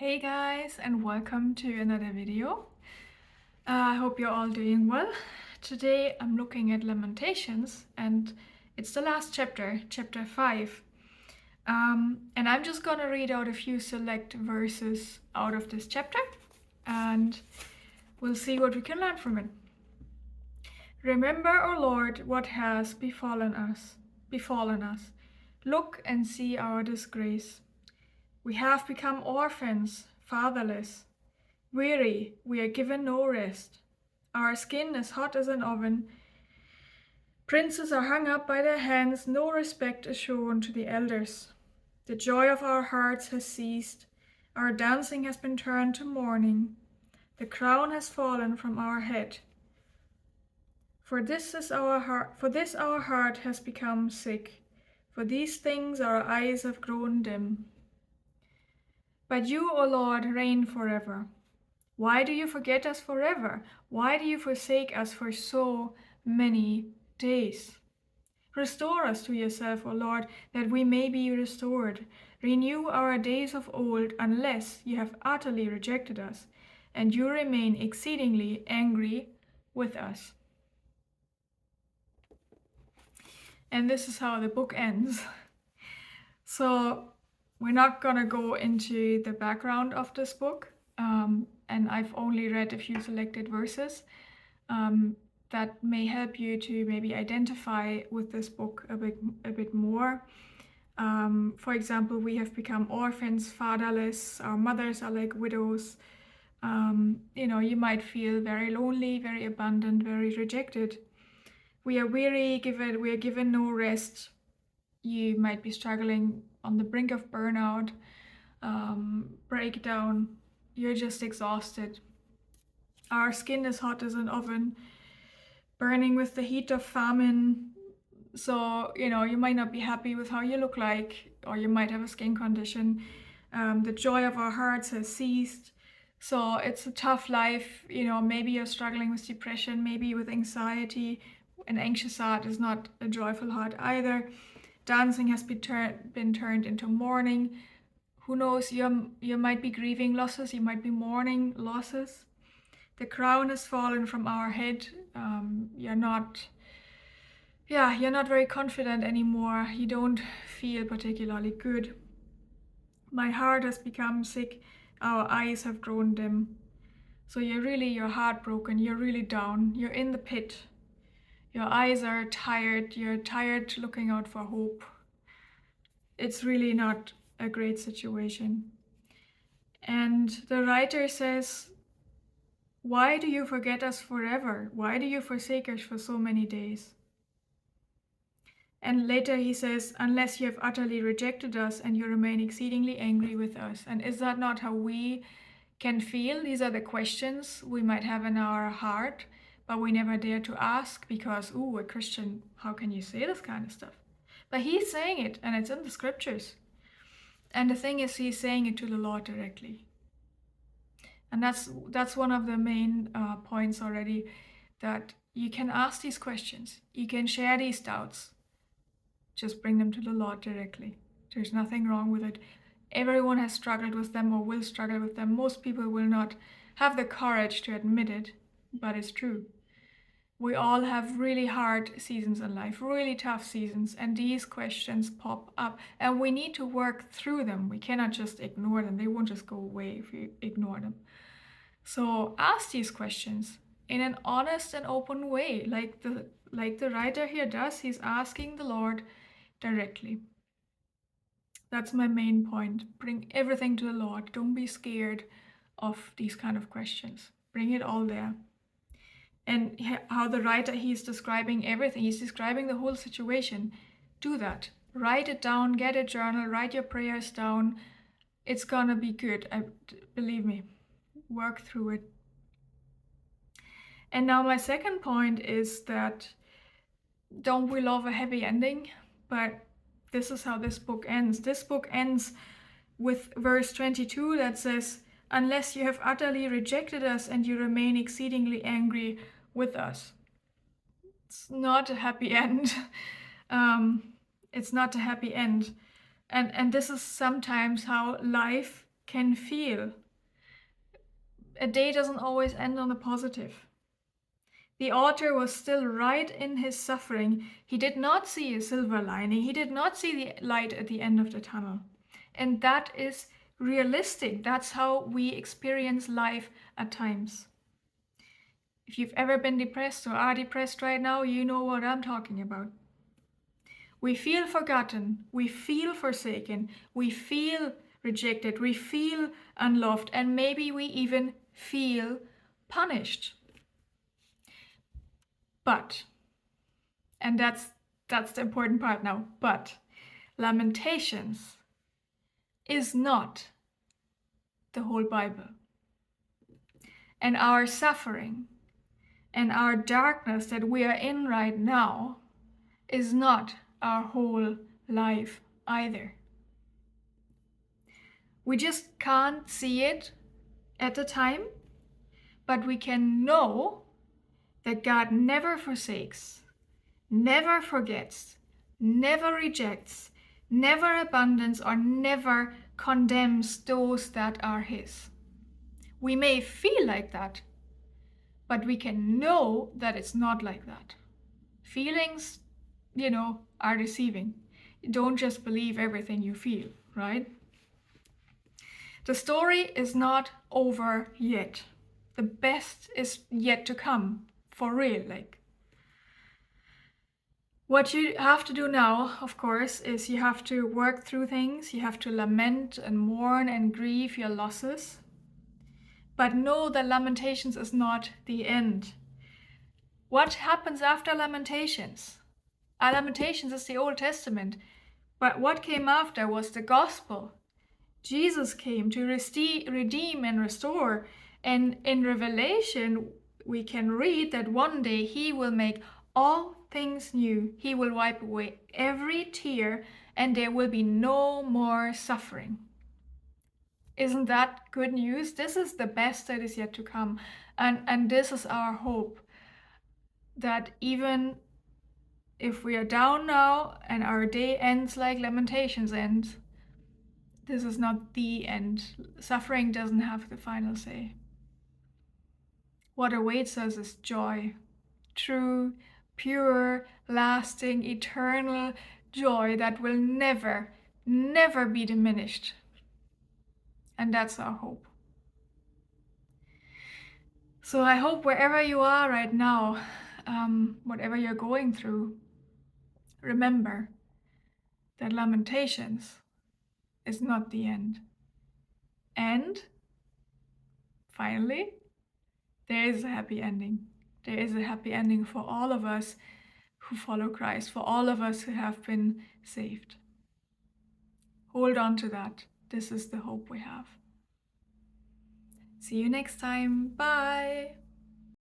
Hey guys, and welcome to another video. I hope you're all doing well. Today I'm looking at Lamentations, and it's the last chapter, chapter 5. And I'm just gonna read out a few select verses out of this chapter, and we'll see what we can learn from it. Remember, O Lord, what has befallen us. Look and see our disgrace. We have become orphans, fatherless. Weary, we are given no rest. Our skin is hot as an oven. Princes are hung up by their hands, no respect is shown to the elders. The joy of our hearts has ceased. Our dancing has been turned to mourning. The crown has fallen from our head. For this our heart has become sick. For these things our eyes have grown dim. But you, O Lord, reign forever. Why do you forget us forever? Why do you forsake us for so many days? Restore us to yourself, O Lord, that we may be restored. Renew our days of old, unless you have utterly rejected us, and you remain exceedingly angry with us. And this is how the book ends. So we're not gonna go into the background of this book. And I've only read a few selected verses that may help you to maybe identify with this book a bit more. For example, we have become orphans, fatherless, our mothers are like widows. You might feel very lonely, very abandoned, very rejected. We are weary, we are given no rest. You might be struggling on the brink of burnout, breakdown. You're just exhausted. Our skin is hot as an oven, burning with the heat of famine. So, you might not be happy with how you look like, or you might have a skin condition. The joy of our hearts has ceased. So it's a tough life. Maybe you're struggling with depression, maybe with anxiety. An anxious heart is not a joyful heart either. Dancing has been turned into mourning. Who knows, you might be grieving losses, you might be mourning losses. The crown has fallen from our head. You're not very confident anymore. You don't feel particularly good. My heart has become sick. Our eyes have grown dim. So you're heartbroken. You're really down. You're in the pit. Your eyes are tired. You're tired looking out for hope. It's really not a great situation. And the writer says, why do you forget us forever? Why do you forsake us for so many days? And later he says, unless you have utterly rejected us and you remain exceedingly angry with us. And is that not how we can feel? These are the questions we might have in our heart, but we never dare to ask because, a Christian, how can you say this kind of stuff? But he's saying it, and it's in the scriptures. And the thing is, he's saying it to the Lord directly. And that's one of the main points already, that you can ask these questions. You can share these doubts. Just bring them to the Lord directly. There's nothing wrong with it. Everyone has struggled with them or will struggle with them. Most people will not have the courage to admit it, but it's true. We all have really hard seasons in life, really tough seasons, and these questions pop up, and we need to work through them. We cannot just ignore them. They won't just go away if we ignore them. So ask these questions in an honest and open way, like the writer here does. He's asking the Lord directly. That's my main point. Bring everything to the Lord. Don't be scared of these kind of questions. Bring it all there. And how the writer, he's describing everything. He's describing the whole situation. Do that. Write it down, get a journal, write your prayers down. It's gonna be good. Believe me. Work through it. And now my second point is that don't we love a happy ending? But this is how this book ends. This book ends with verse 22 that says, unless you have utterly rejected us and you remain exceedingly angry with us. It's not a happy end. It's not a happy end. And this is sometimes how life can feel. A day doesn't always end on a positive. The author was still right in his suffering. He did not see a silver lining. He did not see the light at the end of the tunnel. And that is realistic. That's how we experience life at times. If you've ever been depressed or are depressed right now, you know what I'm talking about. We feel forgotten. We feel forsaken. We feel rejected. We feel unloved. And maybe we even feel punished. But, and that's the important part now, but Lamentations is not the whole Bible. And our suffering and our darkness that we are in right now is not our whole life either. We just can't see it at the time, but we can know that God never forsakes, never forgets, never rejects, never abandons, or never condemns those that are His. We may feel like that, but we can know that it's not like that. Feelings, are deceiving. Don't just believe everything you feel, right? The story is not over yet. The best is yet to come, for real, What you have to do now, of course, is you have to work through things. You have to lament and mourn and grieve your losses. But know that Lamentations is not the end. What happens after Lamentations? Lamentations is the Old Testament. But what came after was the gospel. Jesus came to redeem and restore. And in Revelation, we can read that one day He will make all things new. He will wipe away every tear, and there will be no more suffering. Isn't that good news? This is the best that is yet to come. And this is our hope, that even if we are down now and our day ends like Lamentations ends, this is not the end. Suffering doesn't have the final say. What awaits us is joy. True, pure, lasting, eternal joy that will never, never be diminished. And that's our hope. So I hope wherever you are right now, whatever you're going through, remember that Lamentations is not the end. And finally, there is a happy ending. There is a happy ending for all of us who follow Christ, for all of us who have been saved. Hold on to that. This is the hope we have. See you next time. Bye.